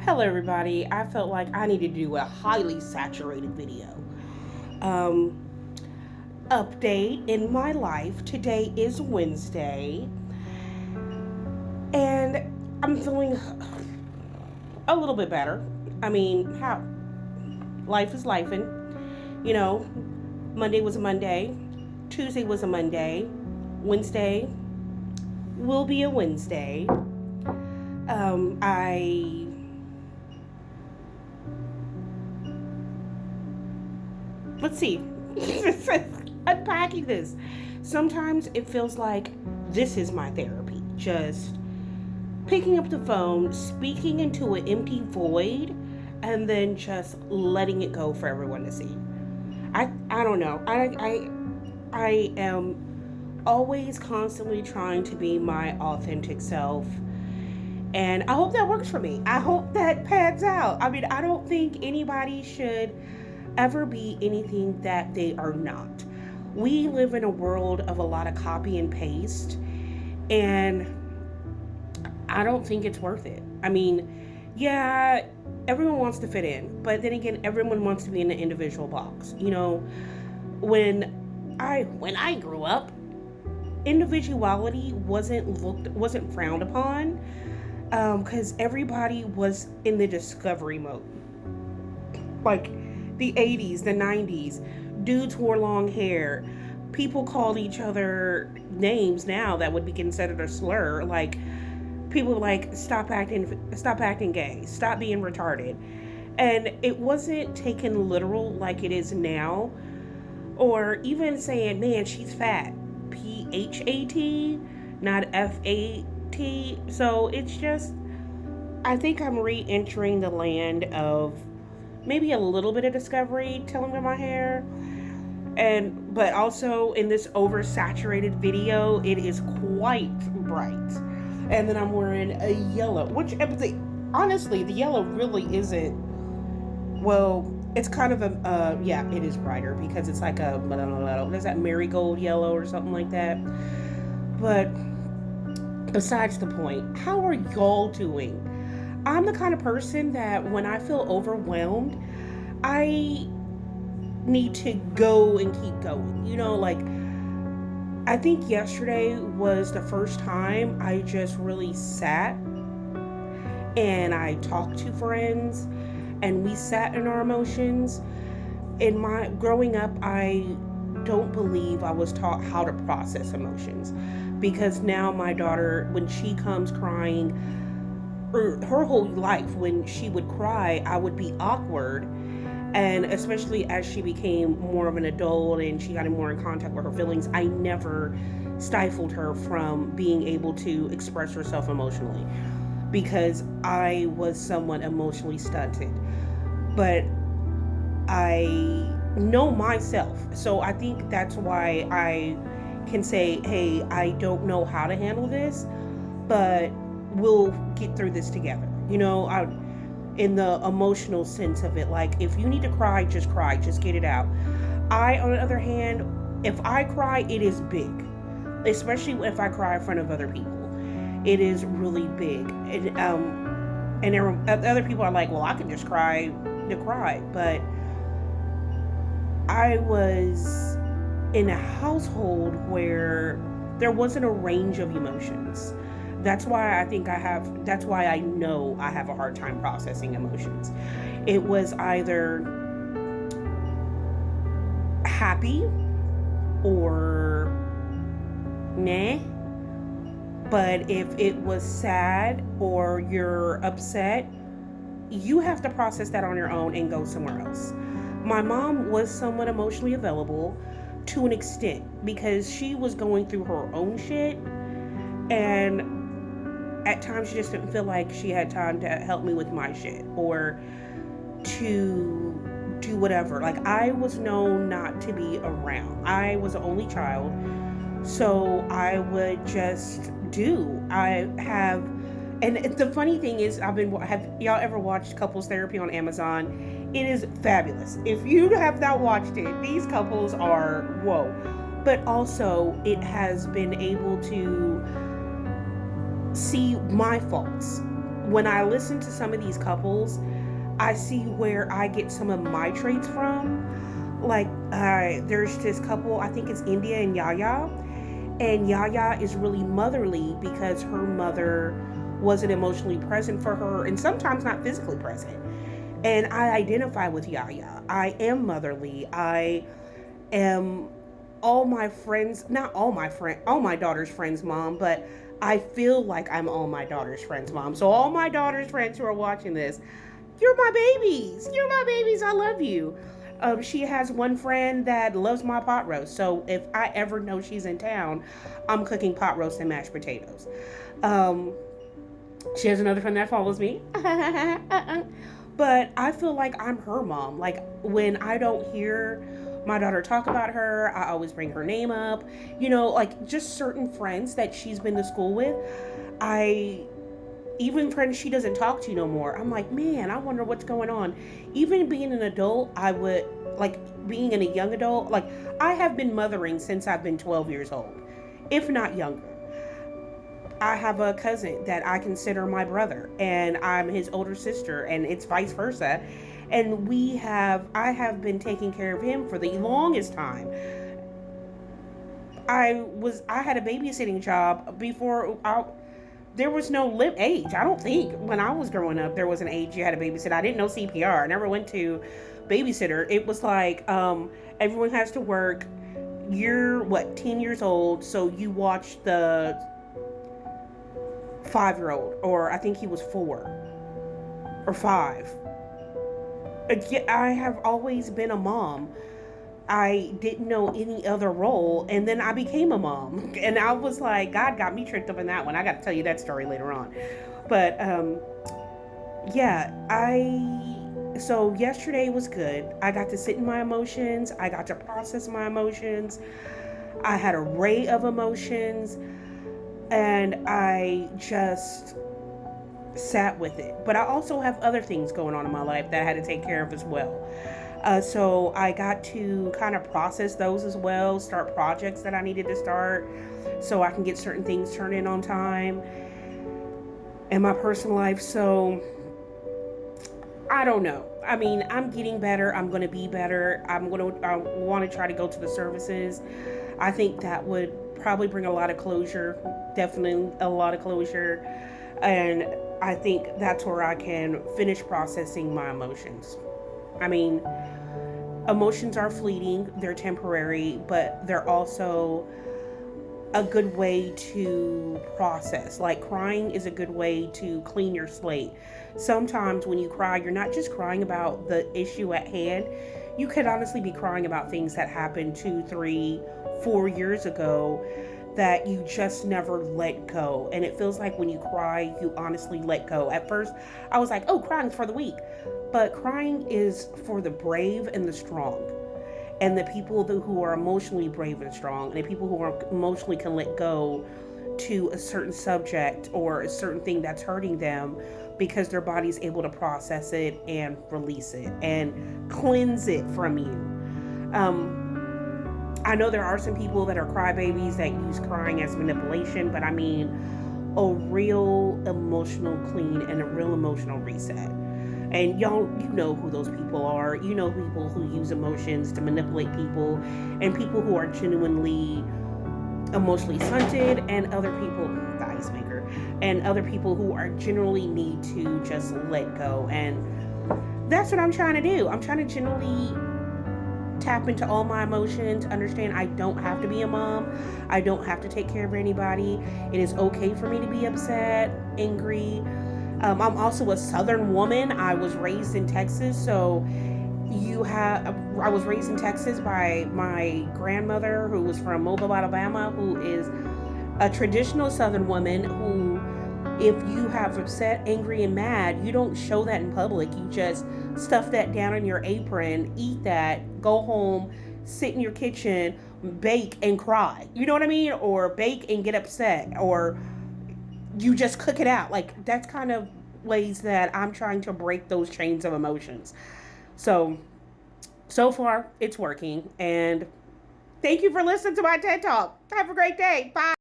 Hello, everybody. I felt like I needed to do a highly saturated video. Um, Update in my life. Today is Wednesday, and I'm feeling a little bit better. I mean, how life is lifing. You know, Monday was a Monday, Tuesday was a Monday, Wednesday will be a Wednesday. I let's see. Unpacking this. Sometimes it feels like this is my therapy. Just picking up the phone, speaking into an empty void, and then just letting it go for everyone to see. I don't know. I am always constantly trying to be my authentic self. And I hope that works for me. I hope that pans out. I mean, I don't think anybody should ever be anything that they are not. We live in a world of a lot of copy and paste, and I don't think it's worth it. I mean, yeah, everyone wants to fit in, but then again, everyone wants to be in an individual box. When I grew up, individuality wasn't frowned upon because everybody was in the discovery mode. Like the 80s, the 90s, dudes wore long hair. People called each other names now that would be considered a slur. Like people like stop acting gay, stop being retarded. And it wasn't taken literal like it is now, or even saying, man, she's fat. PHAT, not FAT. So it's just, I think I'm re entering the land of maybe a little bit of discovery, telling with my hair. But also in this oversaturated video, it is quite bright. And then I'm wearing a yellow, honestly, the yellow really isn't, well, it's kind of yeah, it is brighter because it's like what is that, marigold yellow or something like that. But besides the point, how are y'all doing? I'm the kind of person that when I feel overwhelmed, I need to go and keep going. Like I think yesterday was the first time I just really sat and I talked to friends and we sat in our emotions. In my growing up, I don't believe I was taught how to process emotions, because now my daughter, when she comes crying, or her whole life, when she would cry, I would be awkward. And especially as she became more of an adult and she got more in contact with her feelings, I never stifled her from being able to express herself emotionally because I was somewhat emotionally stunted. But I know myself. So I think that's why I can say, hey, I don't know how to handle this, but we'll get through this together. In the emotional sense of it, like if you need to cry, just get it out. I, on the other hand, if I cry, it is big, especially if I cry in front of other people. It is really big. And other people are like, well, I can just cry to cry. But I was in a household where there wasn't a range of emotions. That's why I know I have a hard time processing emotions. It was either happy or nah. But if it was sad or you're upset, you have to process that on your own and go somewhere else. My mom was somewhat emotionally available to an extent because she was going through her own shit, and at times she just didn't feel like she had time to help me with my shit or to do whatever. Like I was known not to be around. I was the only child, so I would just do. And the funny thing is, have y'all ever watched Couples Therapy on Amazon? It is fabulous. If you have not watched it, these couples are whoa. But also, it has been able to see my faults when I listen to some of these couples, I see where I get some of my traits from. Like, there's this couple, I think it's India and Yaya. And Yaya is really motherly because her mother wasn't emotionally present for her and sometimes not physically present. And I identify with Yaya. I am motherly. I am all my friends, not all my friend, all my daughter's friends' mom, but I feel like I'm all my daughter's friends' mom. So all my daughter's friends who are watching this, you're my babies. You're my babies. I love you. She has one friend that loves my pot roast. So if I ever know she's in town, I'm cooking pot roast and mashed potatoes. Um, she has another friend that follows me. But I feel like I'm her mom. Like when I don't hear my daughter talk about her, I always bring her name up. Like just certain friends that she's been to school with. I Even friends she doesn't talk to no more. I'm like, man, I wonder what's going on. Even being an adult, I would like being a young adult. Like I have been mothering since I've been 12 years old, if not younger. I have a cousin that I consider my brother, and I'm his older sister, and it's vice versa. And I have been taking care of him for the longest time. I had a babysitting job before there was no age. I don't think when I was growing up there was an age you had a babysit. I didn't know CPR. I never went to babysitter. It was like everyone has to work. You're 10 years old, so you watch the 5-year-old, or I think he was 4 or 5. I have always been a mom. I didn't know any other role, and then I became a mom, and I was like, God got me tricked up in that one. I got to tell you that story later on, but yeah, so yesterday was good. I got to sit in my emotions. I got to process my emotions. I had an array of emotions, and I just sat with it. But I also have other things going on in my life that I had to take care of as well. So I got to kind of process those as well, start projects that I needed to start so I can get certain things turned in on time in my personal life. So I don't know. I mean, I'm getting better. I'm going to be better. I want to try to go to the services. I think that would probably bring a lot of closure, definitely a lot of closure. And I think that's where I can finish processing my emotions. I mean, emotions are fleeting, they're temporary, but they're also a good way to process. Like crying is a good way to clean your slate. Sometimes when you cry, you're not just crying about the issue at hand. You could honestly be crying about things that happened 2, 3, 4 years ago that you just never let go. And it feels like when you cry, you honestly let go. At first, I was like, oh, crying's for the weak. But crying is for the brave and the strong. And the people who are emotionally brave and strong, and the people who are emotionally can let go to a certain subject or a certain thing that's hurting them because their body's able to process it and release it and cleanse it from you. I know there are some people that are crybabies that use crying as manipulation, but I mean a real emotional clean and a real emotional reset. And y'all, you know who those people are. You know people who use emotions to manipulate people, and people who are genuinely emotionally stunted, and other people, the ice maker, and other people who are generally need to just let go. And that's what I'm trying to do. I'm trying to generally tap into all my emotions, understand I don't have to be a mom. I don't have to take care of anybody. It is okay for me to be upset, angry. I'm also a Southern woman. I was raised in Texas, so I was raised in Texas by my grandmother, who was from Mobile, Alabama, who is a traditional Southern woman who, if you have upset, angry, and mad, you don't show that in public. You just stuff that down in your apron, eat that, go home, sit in your kitchen, bake and cry. You know what I mean? Or bake and get upset, or you just cook it out. Like, that's kind of ways that I'm trying to break those chains of emotions. So far, it's working. And thank you for listening to my TED Talk. Have a great day. Bye.